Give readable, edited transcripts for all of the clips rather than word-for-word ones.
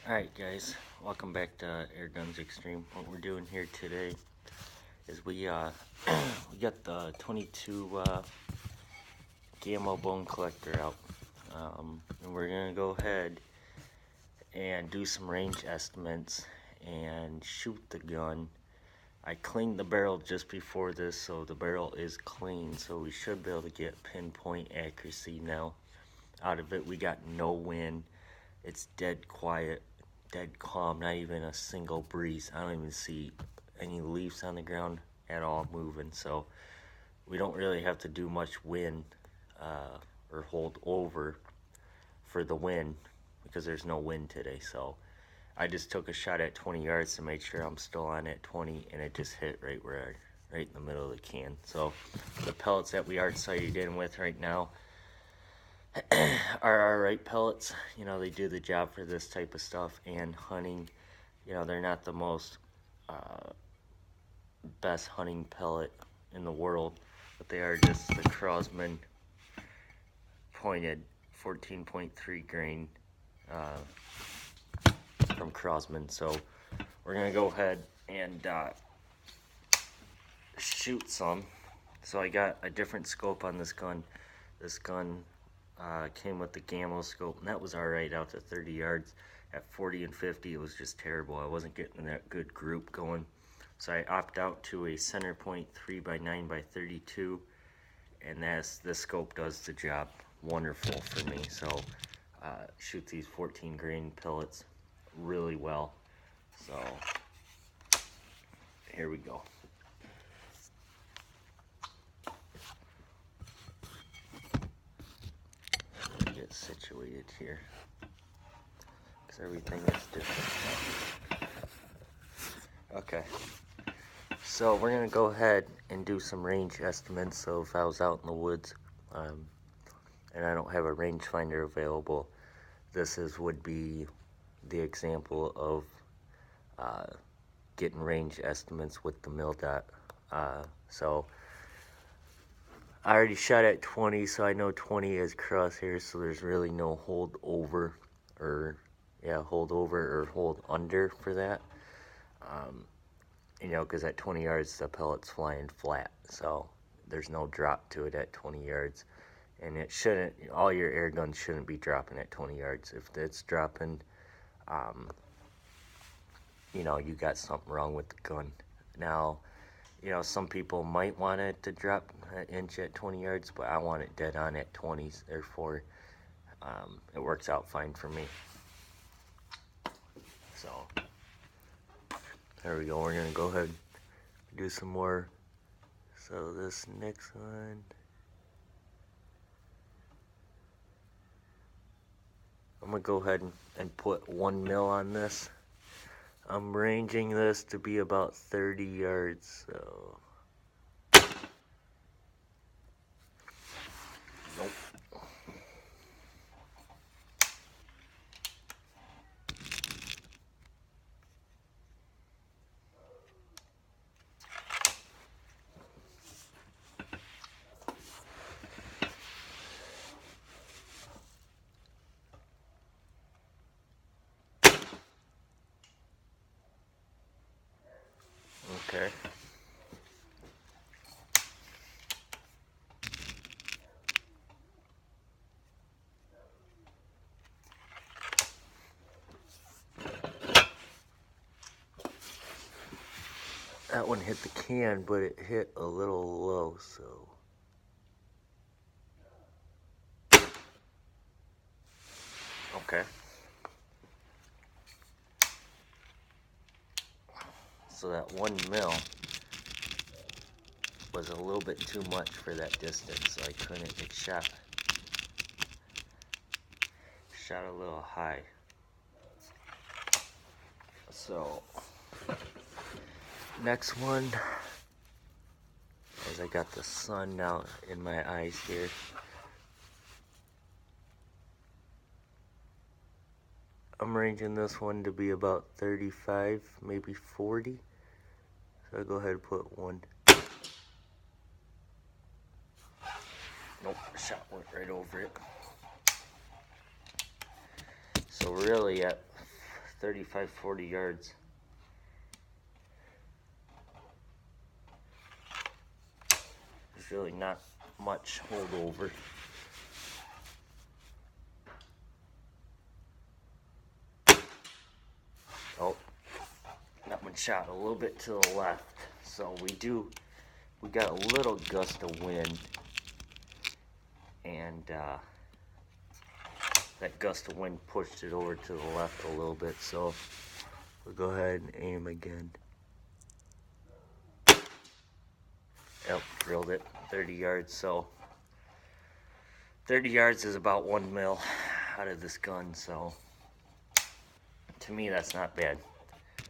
Alright guys, welcome back to Air Guns Extreme. What we're doing here today is we we got the 22 Gamma bone collector out, and we're gonna go ahead and do some range estimates and shoot the gun. I cleaned the barrel just before this, so the barrel is clean, so we should be able to get pinpoint accuracy now out of it. We got no wind, it's dead quiet, dead calm, not even a single breeze. I don't even see any leaves on the ground at all moving, so we don't really have to do much wind or hold over for the wind because there's no wind today. So I just took a shot at 20 yards to make sure I'm still on at 20, and it just hit right in the middle of the can. So the pellets that we are sighted in with right now are alright pellets. You know, they do the job for this type of stuff and hunting. You know, they're not the most best hunting pellet in the world, but they are just the Crosman pointed 14.3 grain from Crosman. So we're gonna go ahead and shoot some. So I got a different scope on this gun. This gun came with the Gamma scope, and that was alright out to 30 yards. At 40 and 50, it was just terrible. I wasn't getting that good group going. So I opt out to a center point 3x9x32, and this scope does the job wonderful for me. So shoot these 14 grain pellets really well. So here we go. Get situated here because everything is different. Okay, so we're gonna go ahead and do some range estimates. So if I was out in the woods and I don't have a rangefinder available, this would be the example of getting range estimates with the MilDot. So I already shot at 20, so I know 20 is crosshairs, so there's really no hold over or hold under for that. You know, because at 20 yards the pellet's flying flat, so there's no drop to it at 20 yards. And it shouldn't, all your air guns shouldn't be dropping at 20 yards. If it's dropping, you know, you got something wrong with the gun. Now, you know, some people might want it to drop an inch at 20 yards, but I want it dead on at 20s, therefore it works out fine for me. So there we go. We're gonna go ahead and do some more. So this next one, I'm gonna go ahead and put 1 mil on this. I'm ranging this to be about 30 yards, so nope. Okay. That one hit the can, but it hit a little low, so. Okay. So that 1 mil was a little bit too much for that distance, so I couldn't, it shot a little high. So next one, as I got the sun now in my eyes here, I'm ranging this one to be about 35, maybe 40. So I'll go ahead and put 1. Nope, shot went right over it. So really at 35, 40 yards. There's really not much holdover. Oh, that one shot a little bit to the left. So we got a little gust of wind, and that gust of wind pushed it over to the left a little bit. So we'll go ahead and aim again. Yep, drilled it 30 yards. So 30 yards is about 1 mil out of this gun. So to me, that's not bad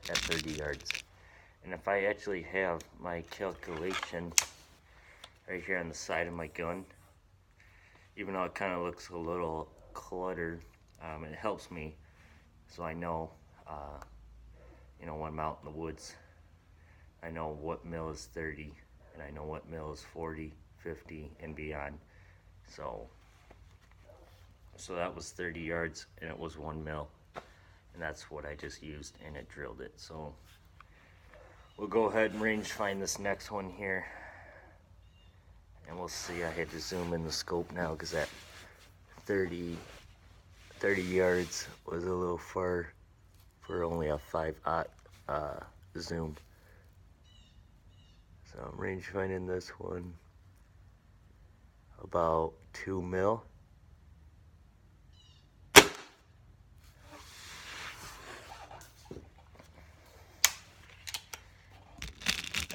at 30 yards. And if I actually have my calculation right here on the side of my gun, even though it kind of looks a little cluttered, it helps me so I know, you know, when I'm out in the woods, I know what mil is 30 and I know what mil is 40, 50, and beyond. So that was 30 yards and it was 1 mil, and that's what I just used, and it drilled it. So we'll go ahead and range find this next one here, and we'll see. I had to zoom in the scope now because that 30 yards was a little far for only a 5/0 zoom. So I'm range finding this one about 2 mil.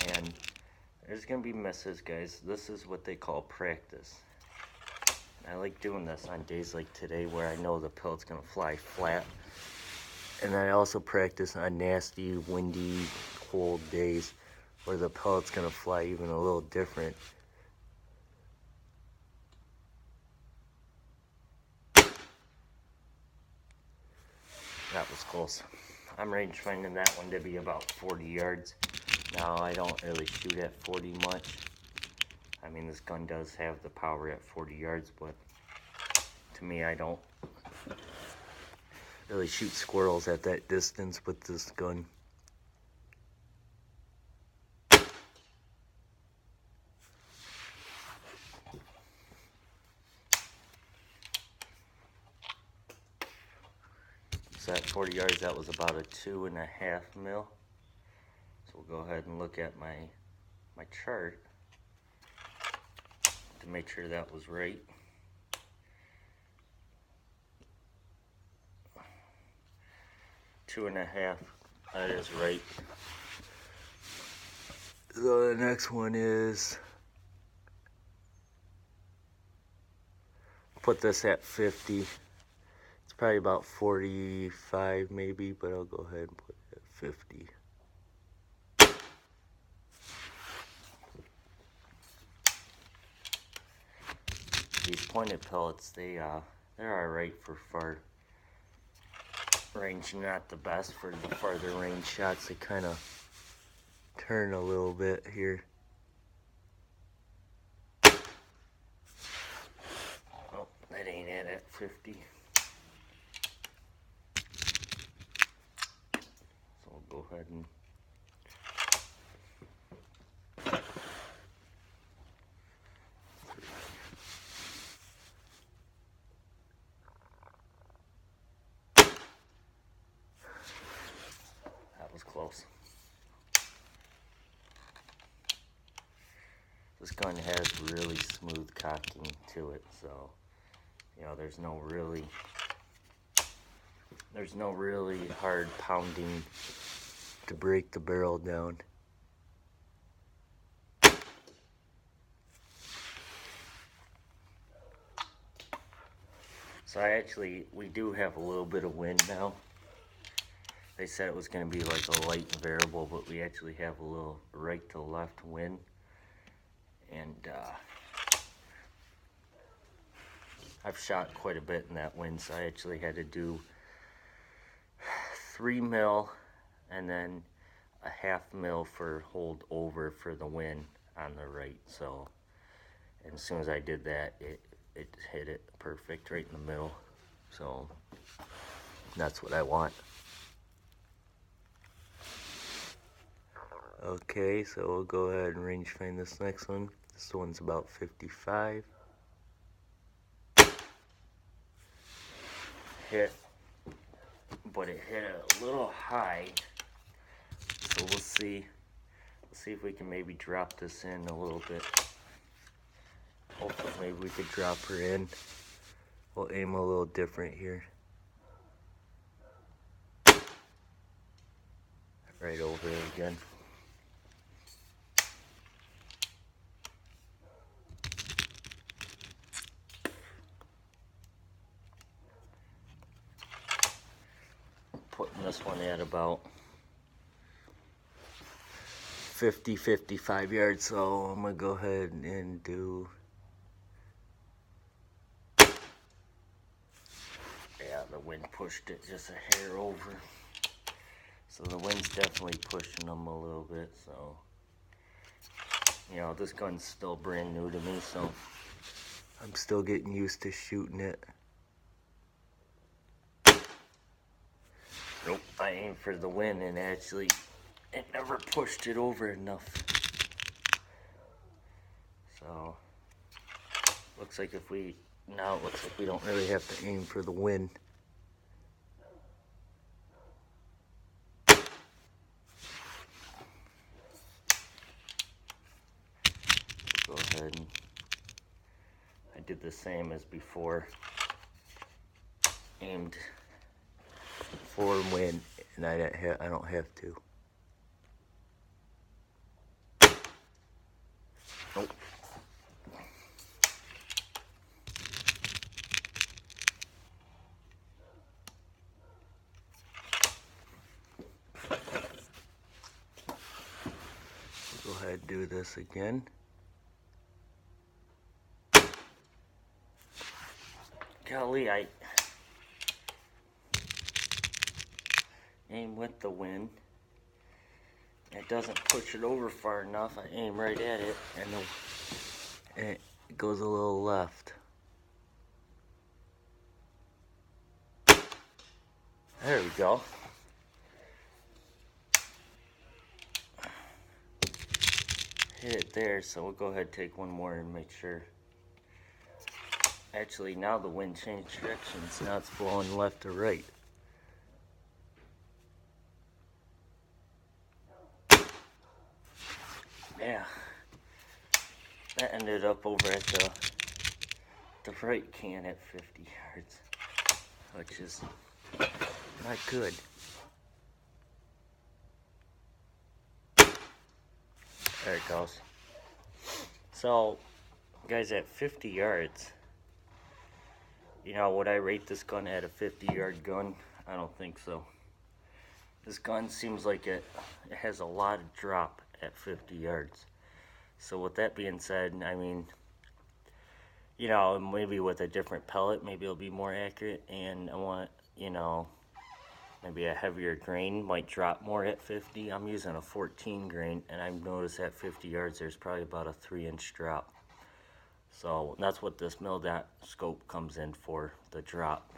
And there's gonna be misses, guys. This is what they call practice. I like doing this on days like today where I know the pellet's gonna fly flat. And I also practice on nasty, windy, cold days where the pellet's gonna fly even a little different. That was close. I'm range finding that one to be about 40 yards. Now, I don't really shoot at 40 much. I mean, this gun does have the power at 40 yards, but to me, I don't really shoot squirrels at that distance with this gun. So at 40 yards, that was about a 2.5 mil. So we'll go ahead and look at my chart to make sure that was right. Two and a half, that is right. So the next one is, put this at 50. It's probably about 45 maybe, but I'll go ahead and put it at 50. These pointed pellets, they're alright for far range, not the best for the farther range shots. They kind of turn a little bit here. Oh, that ain't it at 50. So we'll go ahead and close. This gun has really smooth cocking to it, so you know there's no really hard pounding to break the barrel down. So we do have a little bit of wind now. They said it was going to be like a light variable, but we actually have a little right to left wind. And I've shot quite a bit in that wind, so I actually had to do 3 mil and then a 1/2 mil for hold over for the wind on the right. So, and as soon as I did that, it hit it perfect right in the middle. So that's what I want. Okay, so we'll go ahead and range find this next one. This one's about 55. Hit, but it hit a little high. So we'll see. We'll see if we can maybe drop this in a little bit. Hopefully maybe we could drop her in. We'll aim a little different here. Right over it again. Putting this one at about 55 yards, so I'm gonna go ahead and do, yeah, the wind pushed it just a hair over, so the wind's definitely pushing them a little bit. So, you know, this gun's still brand new to me, so I'm still getting used to shooting it. Nope, I aimed for the wind and actually it never pushed it over enough. So looks like if we, now it looks like we don't really have to aim for the wind. Go ahead and I did the same as before. Aimed for wind, and I don't have to. Nope. Go ahead and do this again. Golly, I aim with the wind. It doesn't push it over far enough. I aim right at it, and it goes a little left. There we go. Hit it there, so we'll go ahead and take one more and make sure. Actually, now the wind changed directions. Now it's blowing left to right. Yeah, that ended up over at the right can at 50 yards, which is not good. There it goes. So, guys, at 50 yards, you know, would I rate this gun at a 50-yard gun? I don't think so. This gun seems like it has a lot of drop at 50 yards. So with that being said, I mean, you know, maybe with a different pellet, maybe it'll be more accurate, and I want, you know, maybe a heavier grain might drop more at 50. I'm using a 14 grain, and I've noticed at 50 yards there's probably about a 3-inch drop. So that's what this mil-dot scope comes in for, the drop.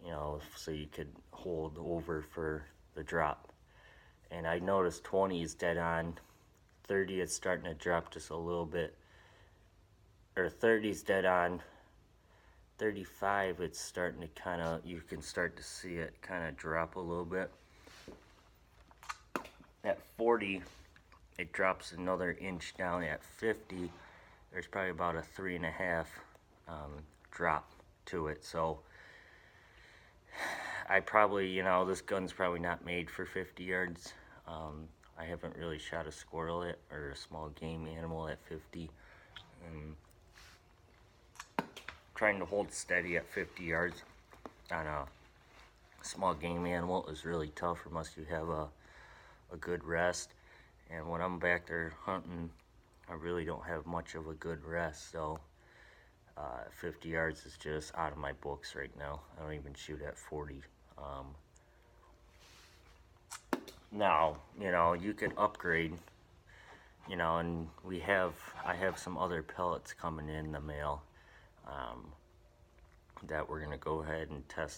You know, so you could hold over for the drop. And I noticed 20 is dead on, 30 is starting to drop just a little bit, or 30 is dead on, 35 it's starting to kind of, you can start to see it kind of drop a little bit. At 40 it drops another inch down. At 50 there's probably about a 3.5 drop to it. So I probably, you know, this gun's probably not made for 50 yards. I haven't really shot a squirrel or a small game animal at 50. Trying to hold steady at 50 yards on a small game animal is really tough unless you have a good rest. And when I'm back there hunting, I really don't have much of a good rest. So 50 yards is just out of my books right now. I don't even shoot at 40. Now, you know, you could upgrade, you know, and I have some other pellets coming in the mail that we're going to go ahead and test